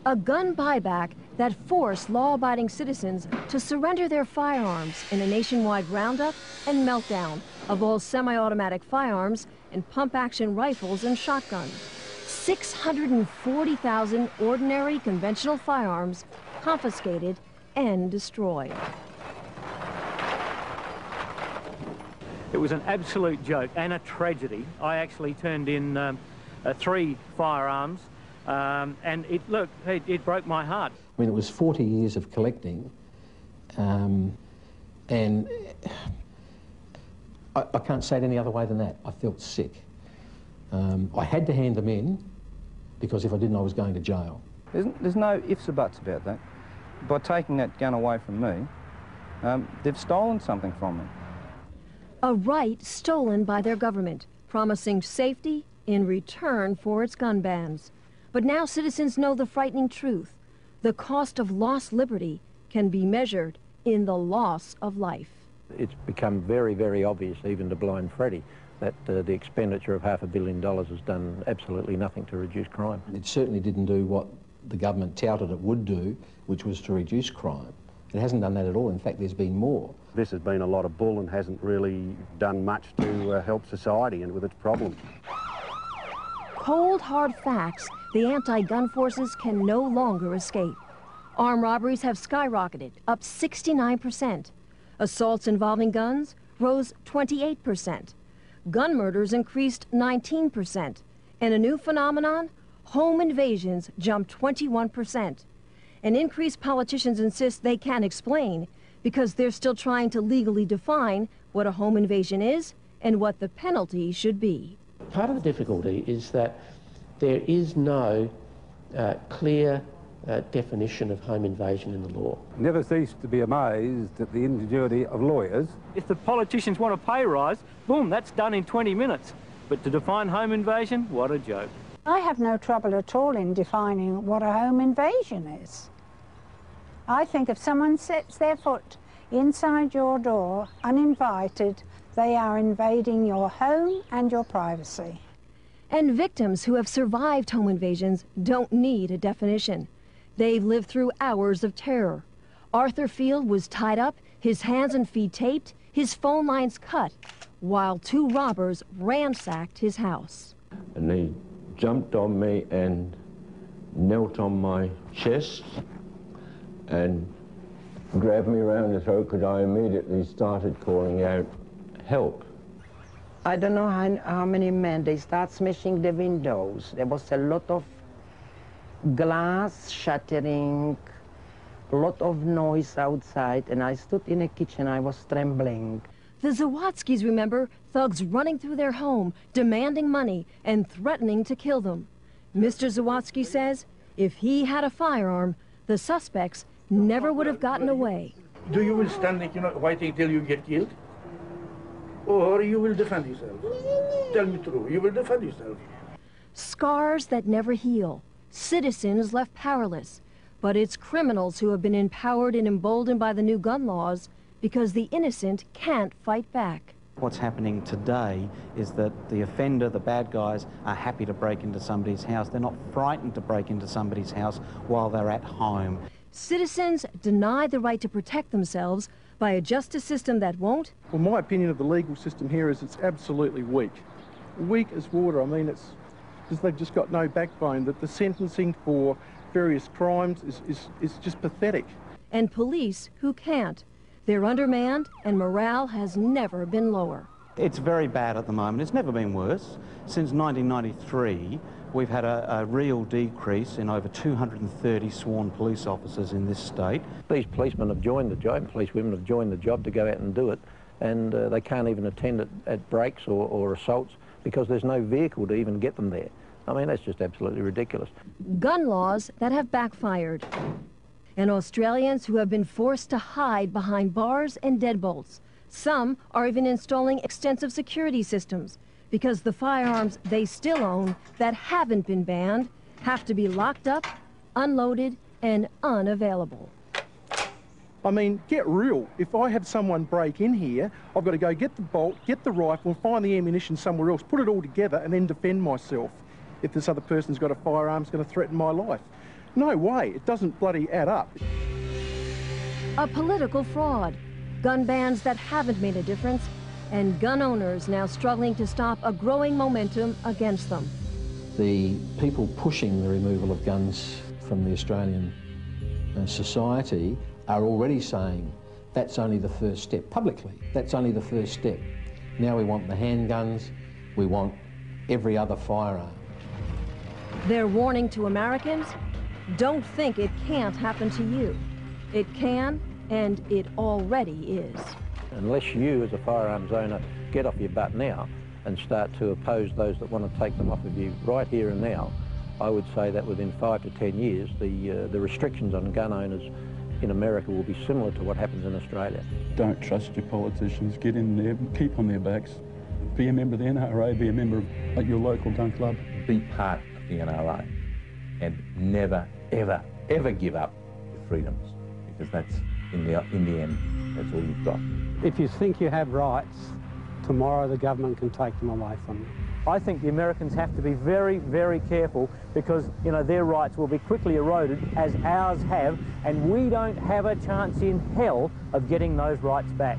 A gun buyback that forced law-abiding citizens to surrender their firearms in a nationwide roundup and meltdown of all semi-automatic firearms and pump-action rifles and shotguns. 640,000 ordinary conventional firearms confiscated and destroyed. It was an absolute joke and a tragedy. I actually turned in 3 firearms, and it broke my heart. I mean, it was 40 years of collecting, and I can't say it any other way than that. I felt sick. I had to hand them in, because if I didn't, I was going to jail. There's no ifs or buts about that. By taking that gun away from me, they've stolen something from me. A right stolen by their government, promising safety in return for its gun bans. But now citizens know the frightening truth. The cost of lost liberty can be measured in the loss of life. It's become very, very obvious, even to Blind Freddy, that the expenditure of $500 million has done absolutely nothing to reduce crime. It certainly didn't do what the government touted it would do, which was to reduce crime. It hasn't done that at all. In fact, there's been more. This has been a lot of bull and hasn't really done much to help society and with its problems. Cold, hard facts the anti-gun forces can no longer escape. Armed robberies have skyrocketed, up 69%. Assaults involving guns rose 28%. Gun murders increased 19%. And a new phenomenon, home invasions jumped 21%. An increase politicians insist they can't explain because they're still trying to legally define what a home invasion is and what the penalty should be. Part of the difficulty is that there is no clear definition of home invasion in the law. Never cease to be amazed at the ingenuity of lawyers. If the politicians want a pay rise, boom, that's done in 20 minutes. But to define home invasion, what a joke. I have no trouble at all in defining what a home invasion is. I think if someone sets their foot inside your door uninvited, they are invading your home and your privacy. And victims who have survived home invasions don't need a definition. They've lived through hours of terror. Arthur Field was tied up, his hands and feet taped, his phone lines cut, while 2 robbers ransacked his house. And they jumped on me and knelt on my chest and grabbed me around the throat because I immediately started calling out, help. I don't know how many men, they start smashing the windows. There was a lot of glass shattering, a lot of noise outside, and I stood in the kitchen, I was trembling. The Zawadzkis remember thugs running through their home, demanding money and threatening to kill them. Mr. Zawadsky says if he had a firearm, the suspects never would have gotten away. Do you will stand, waiting till you get killed? Or you will defend yourself? Tell me true, you will defend yourself. Scars that never heal, citizens left powerless. But it's criminals who have been empowered and emboldened by the new gun laws because the innocent can't fight back. What's happening today is that the offender, the bad guys, are happy to break into somebody's house. They're not frightened to break into somebody's house while they're at home. Citizens denied the right to protect themselves by a justice system that won't. Well, my opinion of the legal system here is it's absolutely weak. Weak as water. I mean, they've just got no backbone. That the sentencing for various crimes is just pathetic. And police who can't. They're undermanned and morale has never been lower. It's very bad at the moment. It's never been worse. Since 1993, we've had a real decrease in over 230 sworn police officers in this state. These policemen have joined the job, policewomen have joined the job to go out and do it, and they can't even attend at breaks or assaults because there's no vehicle to even get them there. I mean, that's just absolutely ridiculous. Gun laws that have backfired. And Australians who have been forced to hide behind bars and deadbolts. Some are even installing extensive security systems because the firearms they still own that haven't been banned have to be locked up, unloaded, and unavailable. I mean, get real. If I have someone break in here, I've got to go get the bolt, get the rifle, find the ammunition somewhere else, put it all together, and then defend myself if this other person's got a firearm that's going to threaten my life. No way, it doesn't bloody add up. A political fraud, gun bans that haven't made a difference, and gun owners now struggling to stop a growing momentum against them. The people pushing the removal of guns from the Australian society are already saying that's only the first step, publicly, that's only the first step. Now we want the handguns, we want every other firearm. They're warning to Americans, don't think it can't happen to you. It can, and it already is. Unless you, as a firearms owner, get off your butt now and start to oppose those that want to take them off of you right here and now, I would say that within 5 to 10 years, the restrictions on gun owners in America will be similar to what happens in Australia. Don't trust your politicians. Get in there, keep on their backs. Be a member of the NRA, be a member of your local gun club. Be part of the NRA and never, ever, ever give up your freedoms, because that's, in the end, that's all you've got. If you think you have rights, tomorrow the government can take them away from you. I think the Americans have to be very, very careful, because, you know, their rights will be quickly eroded, as ours have, and we don't have a chance in hell of getting those rights back.